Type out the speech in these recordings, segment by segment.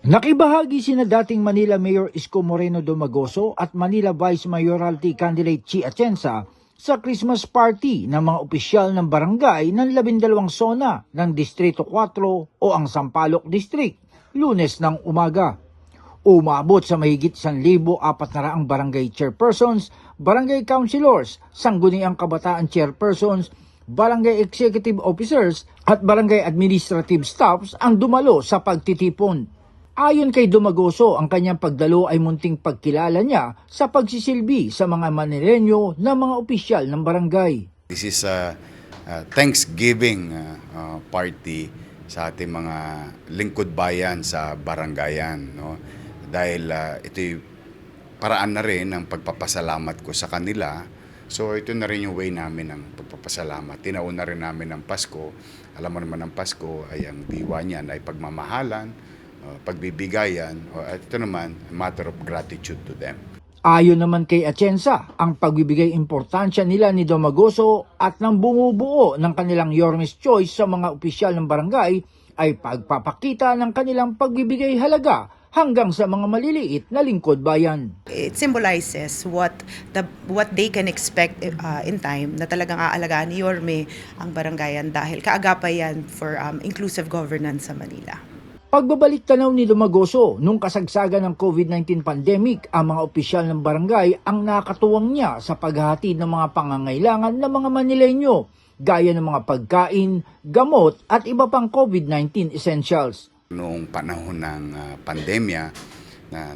Nakibahagi sina dating Manila Mayor Isko Moreno Domagoso at Manila Vice Mayoralty candidate Chi Atienza sa Christmas party ng mga opisyal ng barangay ng 12 zona ng Distrito 4 o ang Sampaloc District, Lunes ng umaga. Umabot sa mahigit 1,400 barangay chairpersons, barangay councilors, sangguniang kabataan chairpersons, barangay executive officers at barangay administrative staffs ang dumalo sa pagtitipon. Ayon kay Domagoso, ang kanyang pagdalo ay munting pagkilala niya sa pagsisilbi sa mga Manileño na mga opisyal ng barangay. This is a Thanksgiving party sa ating mga lingkod bayan sa barangayan. No? Dahil ito'y paraan na rin ng pagpapasalamat ko sa kanila. So ito na rin yung way namin ng pagpapasalamat. Tinauna rin namin ang Pasko. Alam mo naman ang Pasko ay ang diwa niyan ay pagmamahalan, pagbibigayan, at ito naman, a matter of gratitude to them. Ayon naman kay Atienza, ang pagbibigay importansya nila ni Domagoso at ng bumubuo ng kanilang Yormes Choice sa mga opisyal ng barangay ay pagpapakita ng kanilang pagbibigay halaga hanggang sa mga maliliit na lingkod bayan. It symbolizes what they can expect in time na talagang aalagaan ni Yorme ang barangayan dahil kaagapay yan for inclusive governance sa Manila. Pagbabalik tanaw ni Domagoso, nung kasagsagan ng COVID-19 pandemic, ang mga opisyal ng barangay ang nakatuwang niya sa paghahatid ng mga pangangailangan ng mga Manileño, gaya ng mga pagkain, gamot at iba pang COVID-19 essentials. Noong panahon ng pandemya,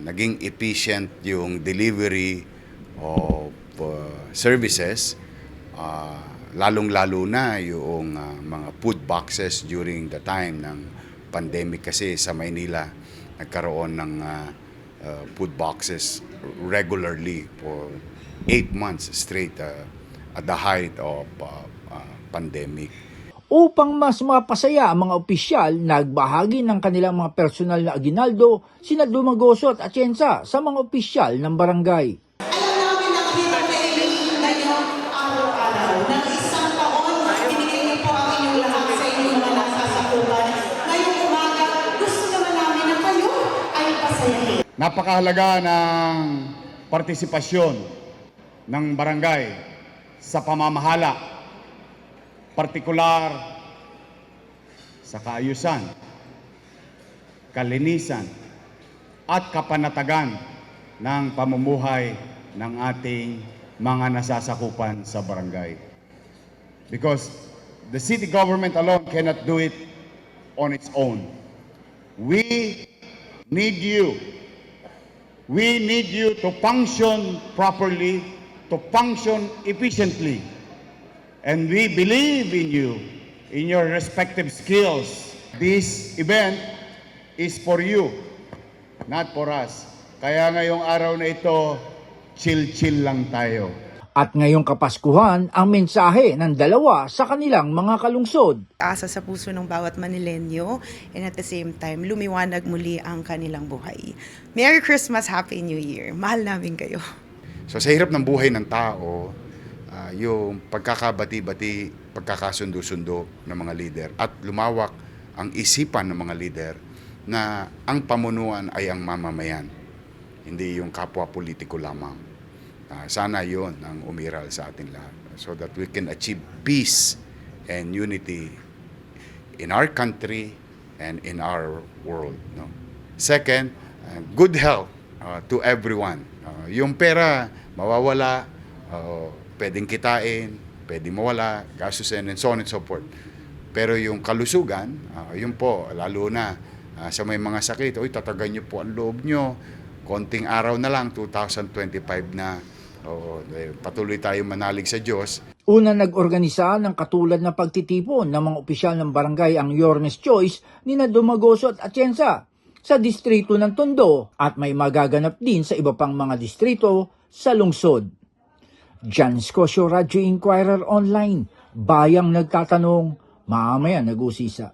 naging efficient yung delivery of services, lalong-lalo na yung mga food boxes during the time ng pandemic kasi sa Maynila nagkaroon ng food boxes regularly for 8 months straight at the height of pandemic. Upang mas mapasaya ang mga opisyal, nagbahagi ng kanilang mga personal na aginaldo sina Domagoso at Atienza sa mga opisyal ng barangay. Napakahalaga ng partisipasyon ng barangay sa pamamahala, partikular sa kaayusan, kalinisan at kapanatagan ng pamumuhay ng ating mga nasasakupan sa barangay. Because the city government alone cannot do it on its own. We need you. We need you to function properly, to function efficiently. And we believe in you, in your respective skills. This event is for you, not for us. Kaya ngayong araw na ito, chill-chill lang tayo. At ngayong Kapaskuhan, ang mensahe ng dalawa sa kanilang mga kalungsod. Asa sa puso ng bawat Manileño and at the same time, lumiwanag muli ang kanilang buhay. Merry Christmas, Happy New Year. Mahal namin kayo. So sa hirap ng buhay ng tao, yung pagkakabati-bati, pagkakasundo-sundo ng mga leader at lumawak ang isipan ng mga leader na ang pamunuan ay ang mamamayan, hindi yung kapwa politiko lamang. Sana yun ang umiral sa ating lahat so that we can achieve peace and unity in our country and in our world. No? Second, good health to everyone. Yung pera, mawawala, pwedeng kitain, pwedeng mawala, gastusin, and so on and so forth. Pero yung kalusugan, yun po, lalo na sa may mga sakit, tatagan nyo po ang loob nyo, konting araw na lang, 2025 na, patuloy tayong manalig sa Diyos. Una nag-organisa ng katulad na pagtitipon ng mga opisyal ng barangay ang Yormes Choice ni Domagoso at Atienza sa distrito ng Tondo at may magaganap din sa iba pang mga distrito sa lungsod. Jan Scosio, Radyo Inquirer Online, bayang nagtatanong, mamaya nag-usisa.